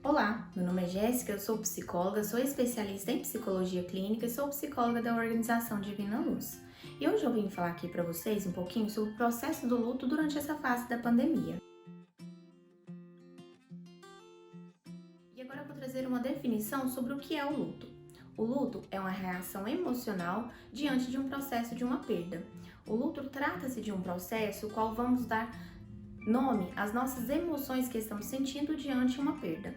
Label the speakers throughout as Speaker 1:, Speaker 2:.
Speaker 1: Olá, meu nome é Jéssica, eu sou psicóloga, sou especialista em psicologia clínica e sou psicóloga da organização Divina Luz. E hoje eu vim falar aqui para vocês um pouquinho sobre o processo do luto durante essa fase da pandemia. E agora eu vou trazer uma definição sobre o que é o luto. O luto é uma reação emocional diante de um processo de uma perda. O luto trata-se de um processo o qual vamos dar nome às nossas emoções que estamos sentindo diante de uma perda.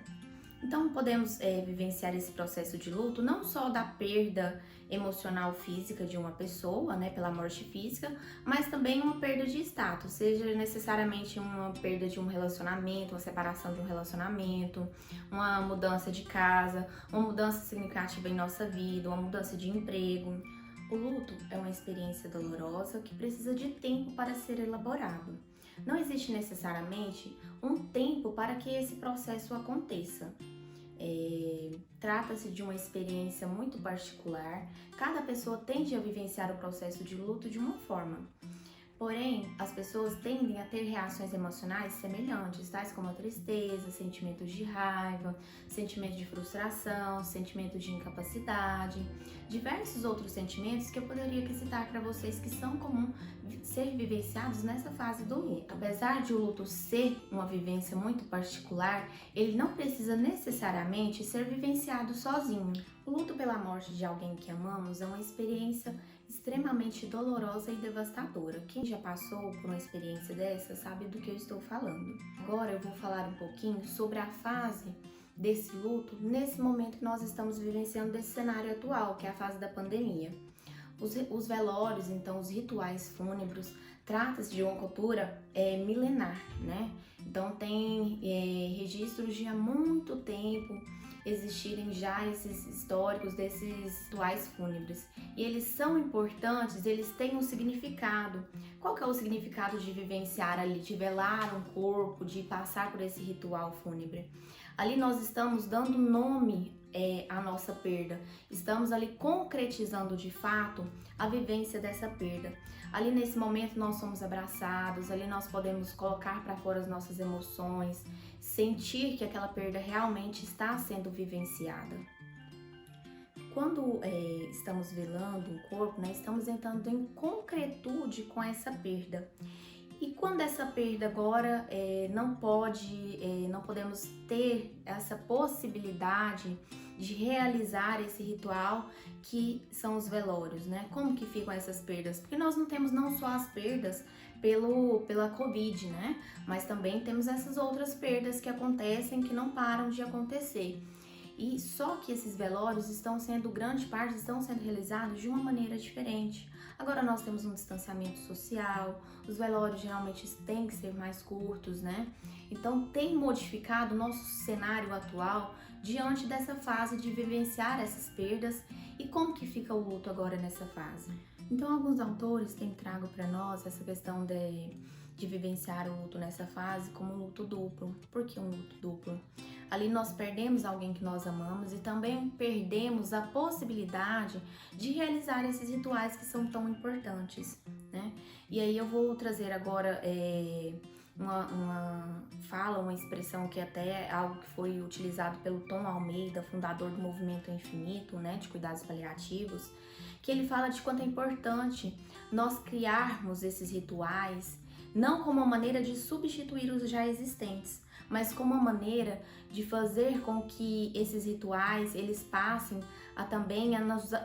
Speaker 1: Então, podemos vivenciar esse processo de luto não só da perda emocional física de uma pessoa, né, pela morte física, mas também uma perda de status, seja necessariamente uma perda de um relacionamento, uma separação de um relacionamento, uma mudança de casa, uma mudança significativa em nossa vida, uma mudança de emprego. O luto é uma experiência dolorosa que precisa de tempo para ser elaborado. Não existe necessariamente um tempo para que esse processo aconteça. Trata-se de uma experiência muito particular, cada pessoa tende a vivenciar o processo de luto de uma forma. Porém, as pessoas tendem a ter reações emocionais semelhantes, tais como a tristeza, sentimentos de raiva, sentimentos de frustração, sentimentos de incapacidade, diversos outros sentimentos que eu poderia aqui citar para vocês que são comuns ser vivenciados nessa fase do luto. Apesar de o luto ser uma vivência muito particular, ele não precisa necessariamente ser vivenciado sozinho. O luto pela morte de alguém que amamos é uma experiência extremamente dolorosa e devastadora. Quem já passou por uma experiência dessa sabe do que eu estou falando. Agora eu vou falar um pouquinho sobre a fase desse luto nesse momento que nós estamos vivenciando desse cenário atual, que é a fase da pandemia. Os velórios, então os rituais fúnebres, trata-se de uma cultura milenar, né? Então tem registros de há muito tempo existirem já esses históricos desses rituais fúnebres. E eles são importantes, eles têm um significado. Qual que é o significado de vivenciar ali, de velar um corpo, de passar por esse ritual fúnebre? Ali nós estamos dando nome à nossa perda, estamos ali concretizando de fato a vivência dessa perda. Ali nesse momento nós somos abraçados, ali nós podemos colocar para fora as nossas emoções, sentir que aquela perda realmente está sendo vivenciada. Quando estamos velando um corpo, né, estamos entrando em concretude com essa perda. E quando essa perda agora não podemos ter essa possibilidade de realizar esse ritual que são os velórios, né? Como que ficam essas perdas? Porque nós não temos não só as perdas pela Covid, né? Mas também temos essas outras perdas que acontecem, que não param de acontecer. E só que esses velórios grande parte estão sendo realizados de uma maneira diferente. Agora nós temos um distanciamento social, os velórios geralmente têm que ser mais curtos, né? Então tem modificado o nosso cenário atual diante dessa fase de vivenciar essas perdas e como que fica o luto agora nessa fase. Então alguns autores têm trago para nós essa questão de vivenciar o luto nessa fase como um luto duplo. Por que um luto duplo? Ali nós perdemos alguém que nós amamos e também perdemos a possibilidade de realizar esses rituais que são tão importantes, né? E aí eu vou trazer agora uma expressão que até é algo que foi utilizado pelo Tom Almeida, fundador do Movimento Infinito, né, de cuidados paliativos, que ele fala de quanto é importante nós criarmos esses rituais não como uma maneira de substituir os já existentes, mas como uma maneira de fazer com que esses rituais eles passem a também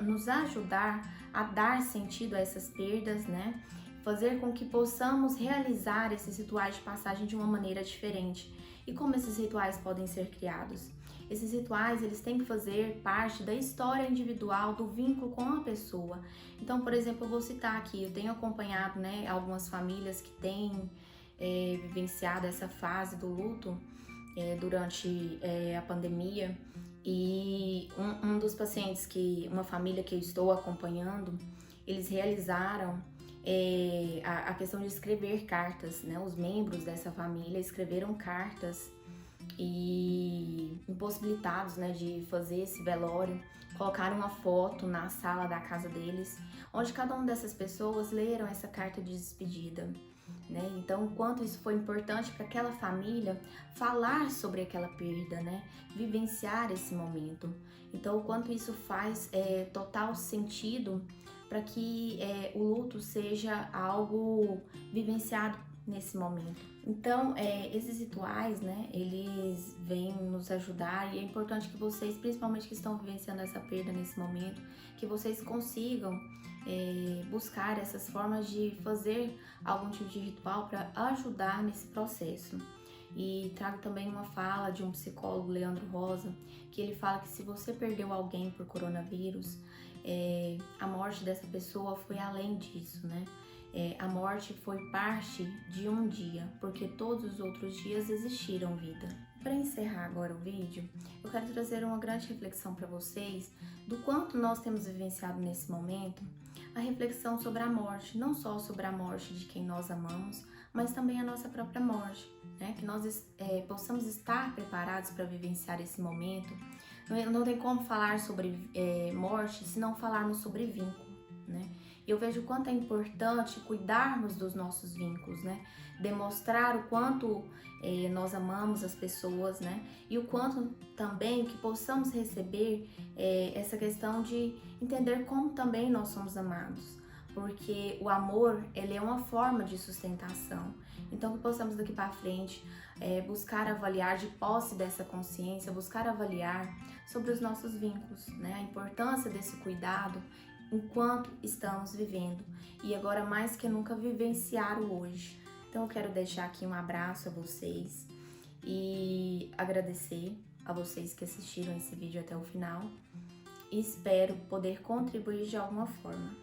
Speaker 1: nos ajudar a dar sentido a essas perdas, né? Fazer com que possamos realizar esses rituais de passagem de uma maneira diferente. E como esses rituais podem ser criados? Esses rituais, eles têm que fazer parte da história individual, do vínculo com a pessoa. Então, por exemplo, eu vou citar aqui, eu tenho acompanhado, né, algumas famílias que têm vivenciado essa fase do luto durante a pandemia. E um dos pacientes uma família que eu estou acompanhando, eles realizaram a questão de escrever cartas, né? Os membros dessa família escreveram cartas e impossibilitados, né, de fazer esse velório, colocaram uma foto na sala da casa deles, onde cada uma dessas pessoas leram essa carta de despedida. né? Então, o quanto isso foi importante para aquela família falar sobre aquela perda, né? Vivenciar esse momento. Então, o quanto isso faz total sentido para que o luto seja algo vivenciado nesse momento. Então, esses rituais, né, eles vêm nos ajudar e é importante que vocês, principalmente que estão vivenciando essa perda nesse momento, que vocês consigam buscar essas formas de fazer algum tipo de ritual para ajudar nesse processo. E trago também uma fala de um psicólogo, Leandro Rosa, que ele fala que se você perdeu alguém por coronavírus, a morte dessa pessoa foi além disso, né? A morte foi parte de um dia, porque todos os outros dias existiram vida. Para encerrar agora o vídeo, eu quero trazer uma grande reflexão para vocês do quanto nós temos vivenciado nesse momento a reflexão sobre a morte, não só sobre a morte de quem nós amamos, mas também a nossa própria morte, né? Que nós possamos estar preparados para vivenciar esse momento. Não tem como falar sobre morte se não falarmos sobre vínculo, né? Eu vejo o quanto é importante cuidarmos dos nossos vínculos, né? Demonstrar o quanto nós amamos as pessoas, né? E o quanto também que possamos receber essa questão de entender como também nós somos amados. Porque o amor, ele é uma forma de sustentação. Então, que possamos daqui para frente buscar avaliar de posse dessa consciência, buscar avaliar sobre os nossos vínculos, né? A importância desse cuidado enquanto estamos vivendo e agora mais que nunca vivenciar o hoje. Então eu quero deixar aqui um abraço a vocês e agradecer a vocês que assistiram esse vídeo até o final e espero poder contribuir de alguma forma.